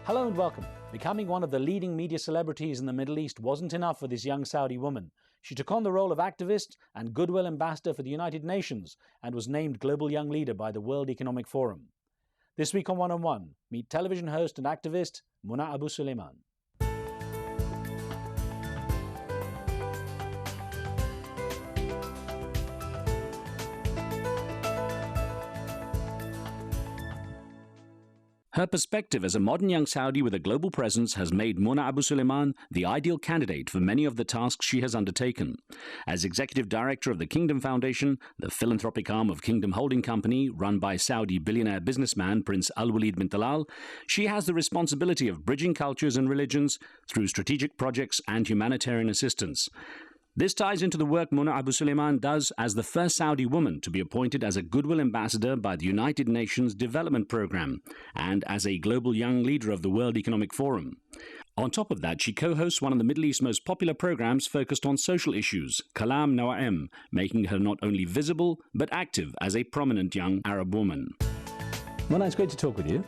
Hello and welcome. Becoming one of the leading media celebrities in the Middle East wasn't enough for this young Saudi woman. She took on the role of activist and goodwill ambassador for the United Nations and was named Global Young Leader by the World Economic Forum. This week on One on One, meet television host and activist Muna AbuSulayman. Her perspective as a modern young Saudi with a global presence has made Muna AbuSulayman the ideal candidate for many of the tasks she has undertaken. As Executive Director of the Kingdom Foundation, the philanthropic arm of Kingdom Holding Company run by Saudi billionaire businessman Prince Al-Walid bin Talal, she has the responsibility of bridging cultures and religions through strategic projects and humanitarian assistance. This ties into the work Muna AbuSulayman does as the first Saudi woman to be appointed as a Goodwill Ambassador by the United Nations Development Programme and as a Global Young Leader of the World Economic Forum. On top of that, she co-hosts one of the Middle East's most popular programs focused on social issues, Kalam Nawa'im, making her not only visible but active as a prominent young Arab woman. Muna, it's great to talk with you.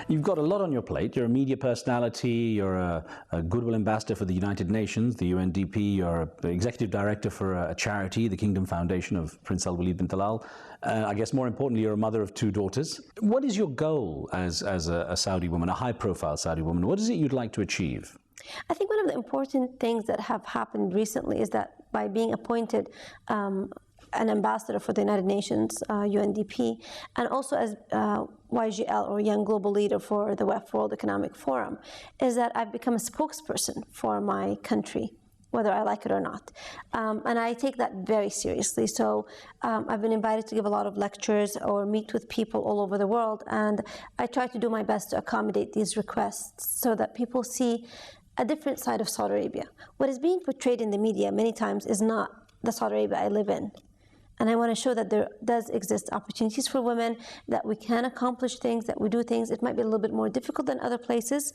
You've got a lot on your plate. You're a media personality, you're a Goodwill Ambassador for the United Nations, the UNDP, you're an Executive Director for a charity, the Kingdom Foundation of Prince Al-Walid bin Talal. I guess more importantly, you're a mother of 2 daughters. What is your goal as a Saudi woman, a high-profile Saudi woman? What is it you'd like to achieve? I think one of the important things that have happened recently is that by being appointed an ambassador for the United Nations, UNDP, and also as YGL, or Young Global Leader for the World Economic Forum, is that I've become a spokesperson for my country, whether I like it or not. And I take that very seriously. So I've been invited to give a lot of lectures or meet with people all over the world, and I try to do my best to accommodate these requests so that people see a different side of Saudi Arabia. What is being portrayed in the media many times is not the Saudi Arabia I live in. And I want to show that there does exist opportunities for women, that we can accomplish things, that we do things. It might be a little bit more difficult than other places,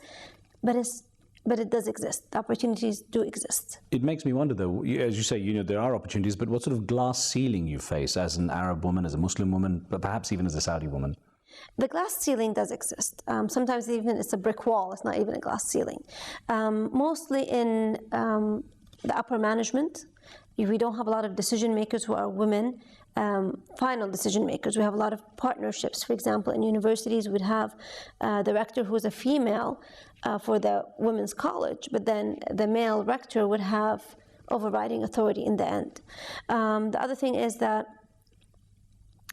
but it does exist. The opportunities do exist. It makes me wonder, though, as you say, there are opportunities, but what sort of glass ceiling you face as an Arab woman, as a Muslim woman, but perhaps even as a Saudi woman? The glass ceiling does exist. Sometimes even it's a brick wall. It's not even a glass ceiling. Mostly in the upper management. We don't have a lot of decision makers who are women, final decision makers. We have a lot of partnerships. For example, in universities, we'd have the rector who's a female for the women's college, but then the male rector would have overriding authority in the end. The other thing is that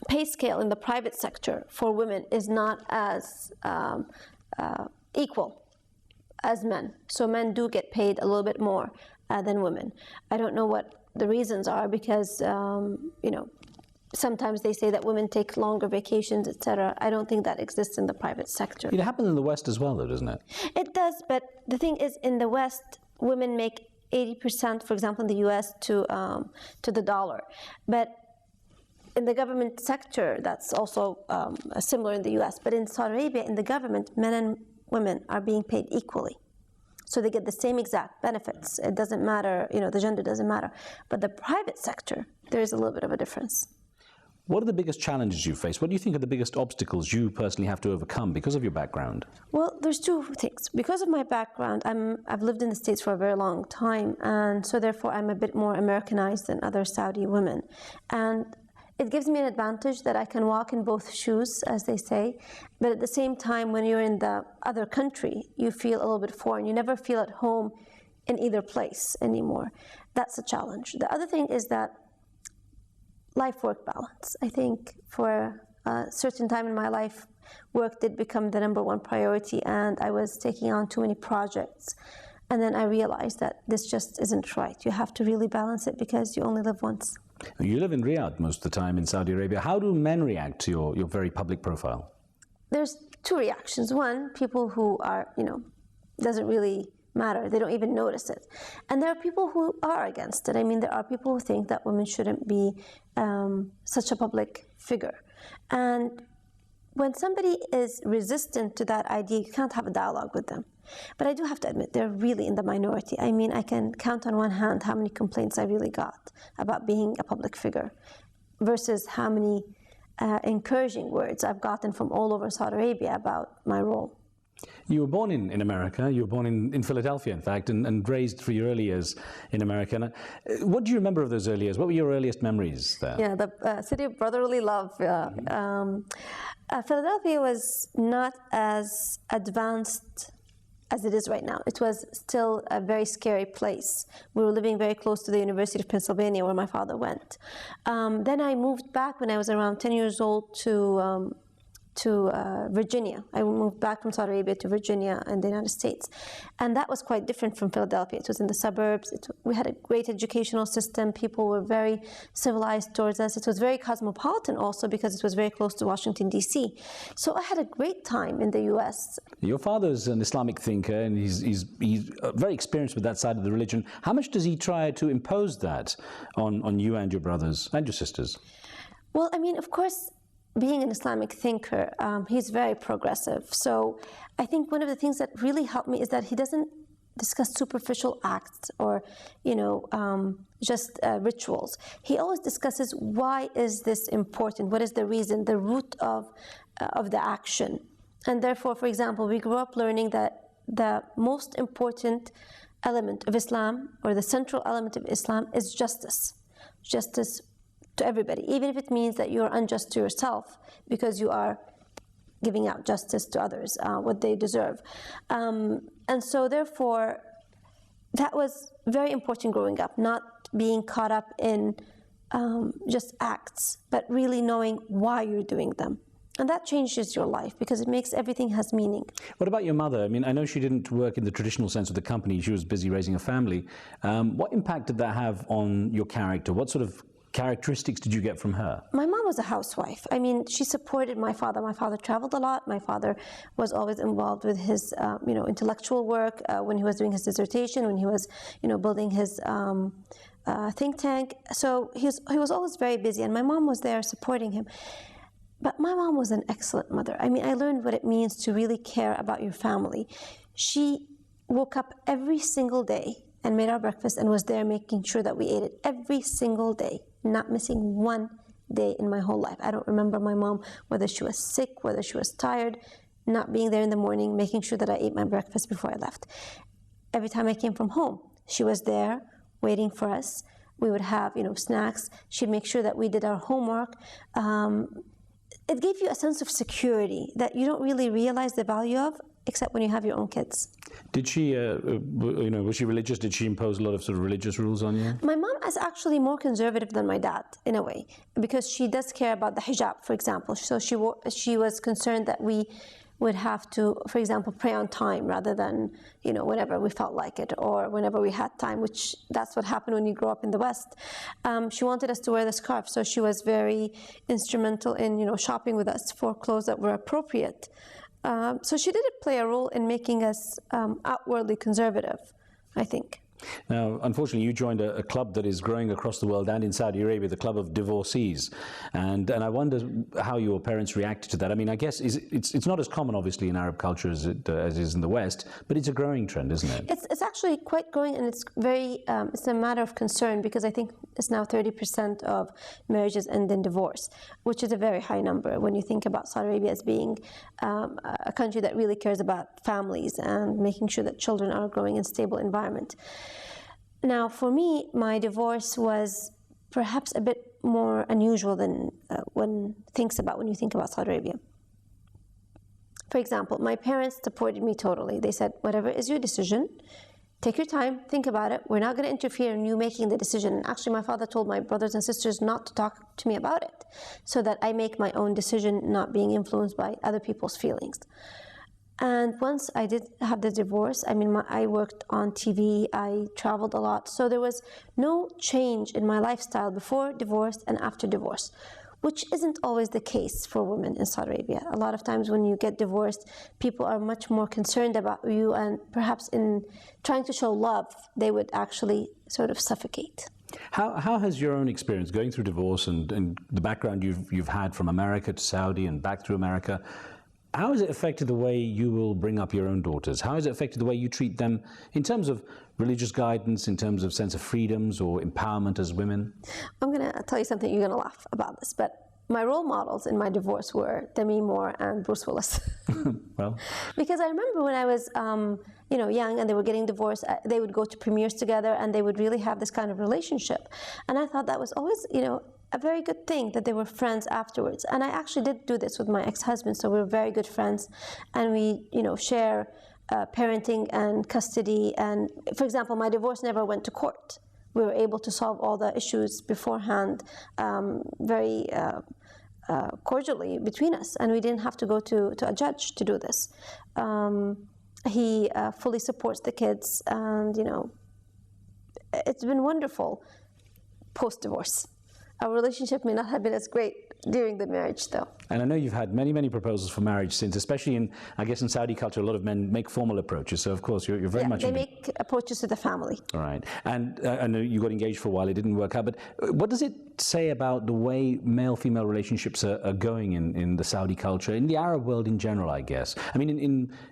pay scale in the private sector for women is not as equal as men. So men do get paid a little bit more than women. I don't know what the reasons are, because sometimes they say that women take longer vacations, etc. I don't think that exists in the private sector. It happens in the West as well, though, doesn't it? It does, but the thing is, in the West, women make 80%, for example, in the U.S. to the dollar. But in the government sector, that's also similar in the U.S. But in Saudi Arabia, in the government, men and women are being paid equally. So they get the same exact benefits. It doesn't matter, the gender doesn't matter. But the private sector, there is a little bit of a difference. What are the biggest challenges you face? What do you think are the biggest obstacles you personally have to overcome because of your background? Well, there's 2 things. Because of my background, I've lived in the States for a very long time, and so therefore I'm a bit more Americanized than other Saudi women. And it gives me an advantage that I can walk in both shoes, as they say, but at the same time, when you're in the other country, you feel a little bit foreign. You never feel at home in either place anymore. That's a challenge. The other thing is that life-work balance. I think for a certain time in my life, work did become the #1 priority, and I was taking on too many projects. And then I realized that this just isn't right. You have to really balance it because you only live once. You live in Riyadh most of the time in Saudi Arabia. How do men react to your very public profile? There's 2 reactions. One, people who are, doesn't really matter. They don't even notice it. And there are people who are against it. I mean, there are people who think that women shouldn't be such a public figure. And when somebody is resistant to that idea, you can't have a dialogue with them. But I do have to admit, they're really in the minority. I mean, I can count on one hand how many complaints I really got about being a public figure versus how many encouraging words I've gotten from all over Saudi Arabia about my role. You were born in America. You were born in Philadelphia, in fact, and raised for your early years in America. And, what do you remember of those early years? What were your earliest memories there? Yeah, the city of brotherly love. Philadelphia was not as advanced as it is right now. It was still a very scary place. We were living very close to the University of Pennsylvania, where my father went. Then I moved back when I was around 10 years old to Virginia. I moved back from Saudi Arabia to Virginia in the United States. And that was quite different from Philadelphia. It was in the suburbs. We had a great educational system. People were very civilized towards us. It was very cosmopolitan also because it was very close to Washington, D.C. So I had a great time in the U.S. Your father's an Islamic thinker, and he's very experienced with that side of the religion. How much does he try to impose that on you and your brothers and your sisters? Well, I mean, of course, being an Islamic thinker, he's very progressive. So I think one of the things that really helped me is that he doesn't discuss superficial acts or, just rituals. He always discusses why is this important, what is the reason, the root of the action. And therefore, for example, we grew up learning that the most important element of Islam, or the central element of Islam, is justice. Justice to everybody, even if it means that you're unjust to yourself because you are giving out justice to others, what they deserve. And so therefore, that was very important growing up, not being caught up in just acts, but really knowing why you're doing them. And that changes your life because it makes everything has meaning. What about your mother? I mean, I know she didn't work in the traditional sense of the company. She was busy raising a family. What impact did that have on your character? What sort of characteristics did you get from her? My mom was a housewife. I mean, she supported my father. My father traveled a lot. My father was always involved with his, intellectual work when he was doing his dissertation, when he was, building his think tank. So he was always very busy, and my mom was there supporting him. But my mom was an excellent mother. I mean, I learned what it means to really care about your family. She woke up every single day and made our breakfast and was there making sure that we ate it every single day, not missing one day in my whole life. I don't remember my mom, whether she was sick, whether she was tired, not being there in the morning, making sure that I ate my breakfast before I left. Every time I came from home, she was there waiting for us. We would have, snacks. She'd make sure that we did our homework. It gave you a sense of security that you don't really realize the value of except when you have your own kids. Did she, was she religious? Did she impose a lot of sort of religious rules on you? My mom is actually more conservative than my dad, in a way, because she does care about the hijab, for example. So she was concerned that we would have to, for example, pray on time rather than, whenever we felt like it or whenever we had time, which that's what happened when you grow up in the West. She wanted us to wear the scarf, so she was very instrumental in, shopping with us for clothes that were appropriate. So she did play a role in making us outwardly conservative, I think. Now, unfortunately, you joined a club that is growing across the world and in Saudi Arabia, the club of divorcees. And I wonder how your parents reacted to that. I mean, I guess it's not as common, obviously, in Arab culture as it is in the West, but it's a growing trend, isn't it? It's actually quite growing, and it's very, it's a matter of concern because I think it's now 30% of marriages end in divorce, which is a very high number when you think about Saudi Arabia as being a country that really cares about families and making sure that children are growing in a stable environment. Now, for me, my divorce was perhaps a bit more unusual than when you think about Saudi Arabia. For example, my parents supported me totally. They said, whatever is your decision, take your time, think about it. We're not going to interfere in you making the decision. Actually, my father told my brothers and sisters not to talk to me about it so that I make my own decision, not being influenced by other people's feelings. And once I did have the divorce, I mean, I worked on TV, I traveled a lot, so there was no change in my lifestyle before divorce and after divorce, which isn't always the case for women in Saudi Arabia. A lot of times when you get divorced, people are much more concerned about you, and perhaps in trying to show love, they would actually sort of suffocate. How has your own experience going through divorce and the background you've had from America to Saudi and back through America, how has it affected the way you will bring up your own daughters? How has it affected the way you treat them in terms of religious guidance, in terms of sense of freedoms or empowerment as women? I'm going to tell you something, you're going to laugh about this, but my role models in my divorce were Demi Moore and Bruce Willis. Well, because I remember when I was, young, and they were getting divorced, they would go to premieres together, and they would really have this kind of relationship. And I thought that was always, a very good thing, that they were friends afterwards. And I actually did do this with my ex-husband, so we were very good friends, and we, share parenting and custody. And for example, my divorce never went to court. We were able to solve all the issues beforehand very cordially between us, and we didn't have to go to a judge to do this. He fully supports the kids, and it's been wonderful post-divorce. Our relationship may not have been as great during the marriage, though. And I know you've had many, many proposals for marriage since, especially in Saudi culture, a lot of men make formal approaches. So, of course, you're very much... they make approaches to the family. All right. And I know you got engaged for a while. It didn't work out. But what does it say about the way male-female relationships are going in the Saudi culture, in the Arab world in general, I guess? I mean,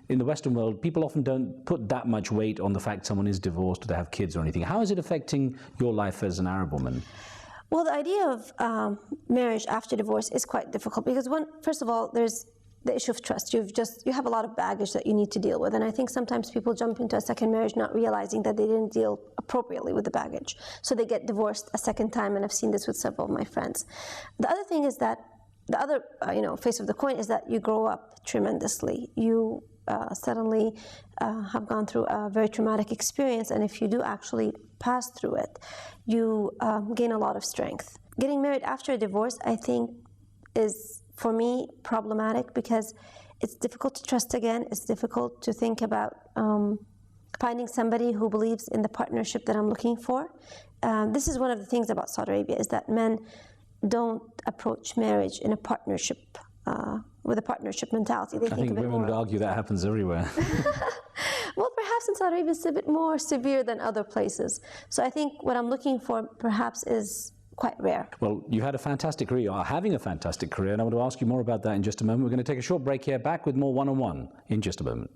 in the Western world, people often don't put that much weight on the fact someone is divorced or they have kids or anything. How is it affecting your life as an Arab woman? Well, the idea of marriage after divorce is quite difficult because, first of all, there's the issue of trust. You have a lot of baggage that you need to deal with, and I think sometimes people jump into a second marriage not realizing that they didn't deal appropriately with the baggage, so they get divorced a second time, and I've seen this with several of my friends. The other thing is that the other face of the coin is that you grow up tremendously. You suddenly have gone through a very traumatic experience, and if you do actually pass through it, you gain a lot of strength. Getting married after a divorce, I think, is, for me, problematic because it's difficult to trust again. It's difficult to think about finding somebody who believes in the partnership that I'm looking for. This is one of the things about Saudi Arabia, is that men don't approach marriage in a partnership with a partnership mentality. They I think women would argue that happens everywhere. Well, perhaps in Saudi Arabia it's a bit more severe than other places. So I think what I'm looking for perhaps is quite rare. Well, you had a fantastic career, you are having a fantastic career, and I want to ask you more about that in just a moment. We're going to take a short break here, back with more One-on-One in just a moment.